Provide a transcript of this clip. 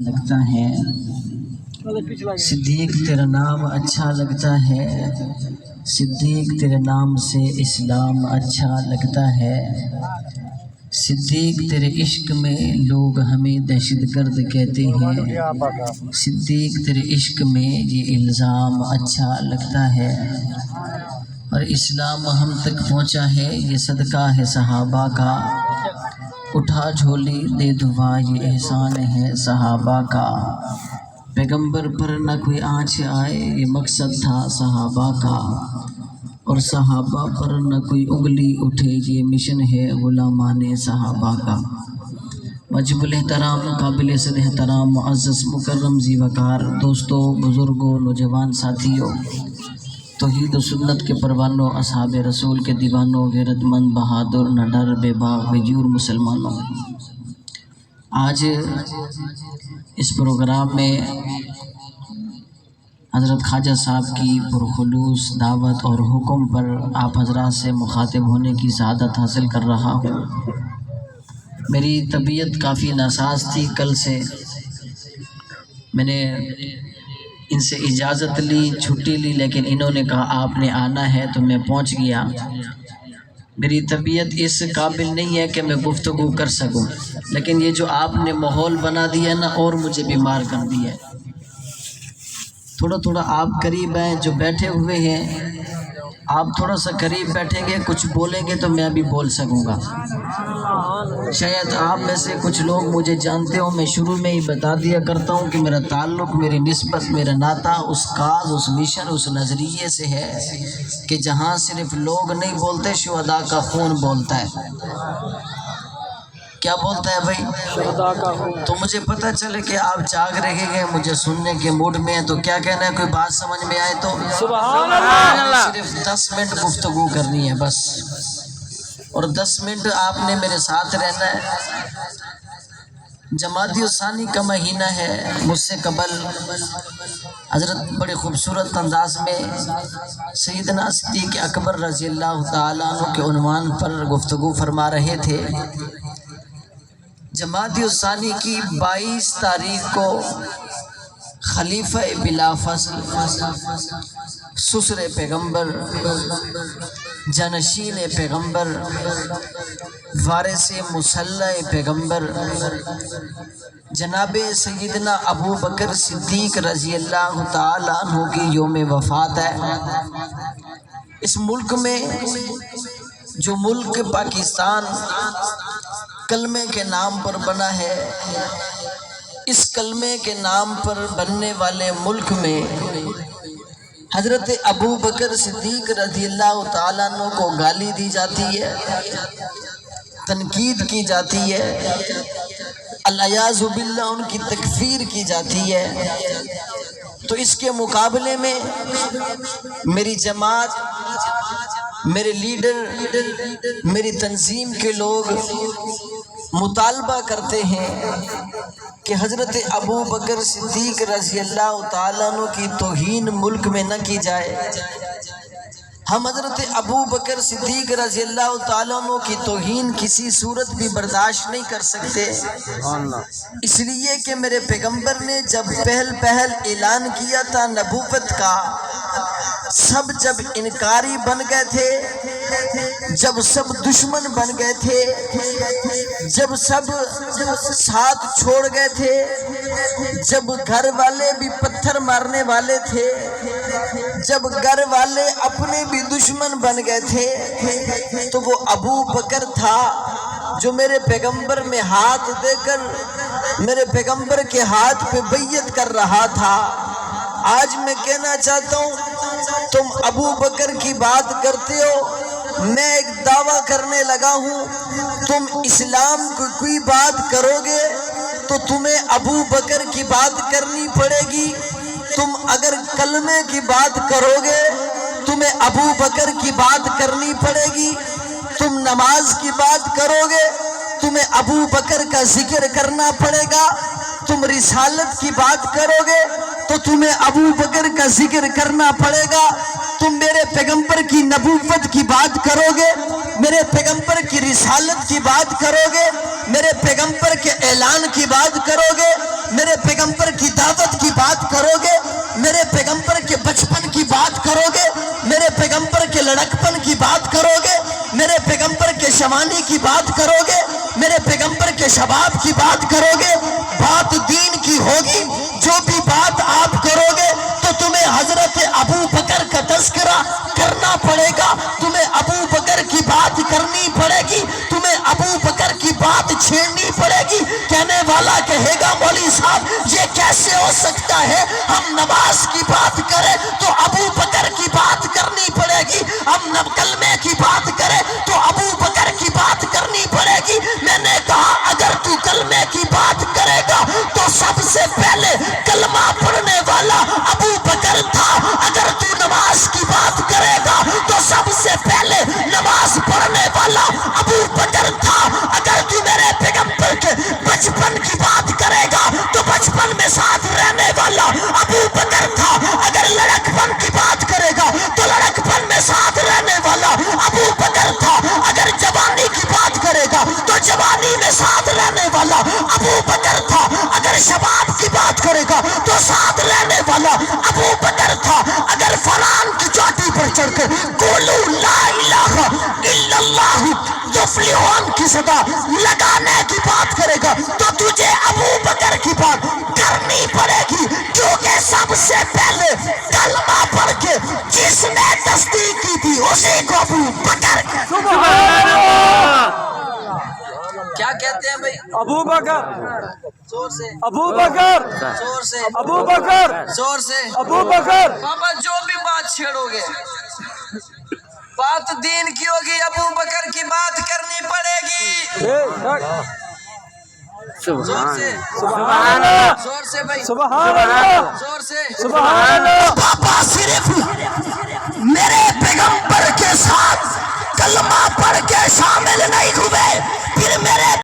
لگتا ہے صدیق تیرا نام اچھا لگتا ہے، صدیق تیرے نام سے اسلام اچھا لگتا ہے، صدیق تیرے عشق میں لوگ ہمیں دہشت گرد کہتے ہیں، صدیق تیرے عشق میں یہ الزام اچھا لگتا ہے، اور اسلام ہم تک پہنچا ہے یہ صدقہ ہے صحابہ کا، اٹھا جھولی دے دعا یہ احسان ہے صحابہ کا، پیغمبر پر نہ کوئی آنچ آئے یہ مقصد تھا صحابہ کا، اور صحابہ پر نہ کوئی انگلی اٹھے یہ مشن ہے غلامان صحابہ کا۔ واجب الاحترام، قابل صد احترام، معزز مکرم ذی وقار دوستوں، بزرگوں، نوجوان ساتھیوں، توحید و سنت کے پروانوں، اصحاب رسول کے دیوانوں، غیرت مند، بہادر، نہ ڈر، بے باک، غیور مسلمانوں، آج اس پروگرام میں حضرت خواجہ صاحب کی پرخلوص دعوت اور حکم پر آپ حضرات سے مخاطب ہونے کی سعادت حاصل کر رہا ہوں۔ میری طبیعت کافی ناساز تھی، کل سے میں نے ان سے اجازت لی، چھٹی لی، لیکن انہوں نے کہا آپ نے آنا ہے تو میں پہنچ گیا۔ میری طبیعت اس قابل نہیں ہے کہ میں گفتگو کر سکوں، لیکن یہ جو آپ نے ماحول بنا دیا نا اور مجھے بیمار کر دیا ہے۔ تھوڑا تھوڑا آپ قریب ہیں، جو بیٹھے ہوئے ہیں آپ تھوڑا سا قریب بیٹھیں گے، کچھ بولیں گے تو میں بھی بول سکوں گا۔ شاید آپ میں سے کچھ لوگ مجھے جانتے ہوں، میں شروع میں ہی بتا دیا کرتا ہوں کہ میرا تعلق، میری نسبت، میرا ناطہ اس کاز، اس مشن، اس نظریے سے ہے کہ جہاں صرف لوگ نہیں بولتے، شہداء کا خون بولتا ہے۔ کیا بولتا ہے بھائی؟ شہداء کا خون۔ تو مجھے پتہ چلے کہ آپ جاگ رہے ہیں، مجھے سننے کے موڈ میں ہیں، تو کیا کہنا ہے، کوئی بات سمجھ میں آئے تو سبحان اللہ۔ صرف 10 منٹ گفتگو کرنی ہے بس، اور 10 منٹ آپ نے میرے ساتھ رہنا ہے۔ جمادی الثانی کا مہینہ ہے، مجھ سے قبل حضرت بڑے خوبصورت انداز میں سیدنا صدیق اکبر رضی اللہ تعالیٰ عنہ کے عنوان پر گفتگو فرما رہے تھے۔ جمادی الثانی کی 22 تاریخ کو خلیفہ بلا فصل، سسر پیغمبر، جانشین پیغمبر، وارث مصلی پیغمبر، جناب سیدنا ابو بکر صدیق رضی اللہ تعالیٰ عنہ کی یوم وفات ہے۔ اس ملک میں، جو ملک پاکستان کلمے کے نام پر بنا ہے، اس کلمے کے نام پر بننے والے ملک میں حضرت ابو بکر صدیق رضی اللہ تعالیٰ عنہ کو گالی دی جاتی ہے، تنقید کی جاتی ہے، العیاذ باللہ ان کی تکفیر کی جاتی ہے۔ تو اس کے مقابلے میں میری جماعت، میرے لیڈر، میری تنظیم کے لوگ مطالبہ کرتے ہیں کہ حضرت ابو بکر صدیق رضی اللہ تعالیٰ عنہ کی توہین ملک میں نہ کی جائے۔ ہم حضرت ابو بکر صدیق رضی اللہ تعالیٰ عنہ کی توہین کسی صورت بھی برداشت نہیں کر سکتے، اس لیے کہ میرے پیغمبر نے جب پہل اعلان کیا تھا نبوت کا، سب جب انکاری بن گئے تھے، جب سب دشمن بن گئے تھے، جب سب ساتھ چھوڑ گئے تھے، جب گھر والے بھی پتھر مارنے والے تھے، جب گھر والے اپنے بھی دشمن بن گئے تھے، تو وہ ابو بکر تھا جو میرے پیغمبر میں ہاتھ دے کر میرے پیغمبر کے ہاتھ پہ بیعت کر رہا تھا۔ آج میں کہنا چاہتا ہوں، تم ابو بکر کی بات کرتے ہو، میں ایک دعویٰ کرنے لگا ہوں، تم اسلام کی کوئی بات کرو گے تو تمہیں ابو بکر کی بات کرنی پڑے گی، تم اگر کلمے کی بات کرو گے تمہیں ابو بکر کی بات کرنی پڑے گی، تم نماز کی بات کرو گے تمہیں ابو بکر کا ذکر کرنا پڑے گا، تم رسالت کی بات کرو گے تو تمہیں ابو بکر کا ذکر کرنا پڑے گا، تم میرے پیغمبر کی نبوت کی بات کرو گے، میرے پیغمبر کی رسالت کی بات کرو گے، میرے پیغمبر کے اعلان کی بات کرو گے، میرے جوانی کی بات کرو گے، میرے پیغمبر کے شباب کی بات کرو گے، بات دین کی ہوگی۔ جو بھی بات آپ کرو گے تو تمہیں حضرت ابو بکر کا تذکرہ کرنا پڑے گا، تمہیں ابو بکر کی بات کرنی پڑے گی، تمہیں ابو بکر کی بات چھیڑنی پڑے گی۔ کہنے والا کہے گا مولوی صاحب یہ کیسے ہو سکتا ہے؟ ہم نماز کی بات کریں تو ابو بکر کی بات کرنی پڑے گی، ہم کلمے کی بات کریں تو ابو بکر کی بات کرنی پڑے گی۔ میں نے کہا اگر تو کلمے کی بات کرے گا تو سب سے پہلے کلمہ پڑھنے والا ابو بکر تھا، اگر تو نماز کی بات کرے گا تو سب سے پہلے نماز پڑھنے والا ابو بکر تھا، اگر تو میرے پیغمبر کے بچپن کی بات کرے گا تو بچپن میں ساتھ رہنے والا ابو بکر تھا، اگر لڑکپن کی بات کرے گا تو لڑکپن میں ساتھ رہنے والا ابو بکر تھا، اگر جوانی کی بات کرے گا تو جوانی میں ساتھ رہنے والا ابو بکر تھا، اگر شباب کی بات کرے گا تو ساتھ رہنے والا ابو بکر تھا، اگر فلان کی چوٹی پر چڑھ کے قولوا لا الہ الا اللہ تفلحون کی صدا لگانے کی بات کرے گا تو تجھے ابو بکر کی بات کرنی پڑے گی، کیونکہ سب سے پہلے کلمہ پڑھ کے جس نے تصدیق کی تھی اسی کو ابو بکر کیا کہتے ہیں بھائی؟ ابو بکر، زور سے ابو بکر، زور سے ابو بکر، زور سے ابو بکر۔ بابا جو بھی بات چھیڑو گے بات دین کی ہوگی، ابو بکر کی بات کرنی پڑے گی۔ زور سے سبحان اللہ، زور سے بھائی، سبحان اللہ، زور سے سبحان اللہ۔ پاپا صرف میرے پیغمبر کے ساتھ کلمہ پڑھ کے شامل نہیں ہوئے، پھر میرے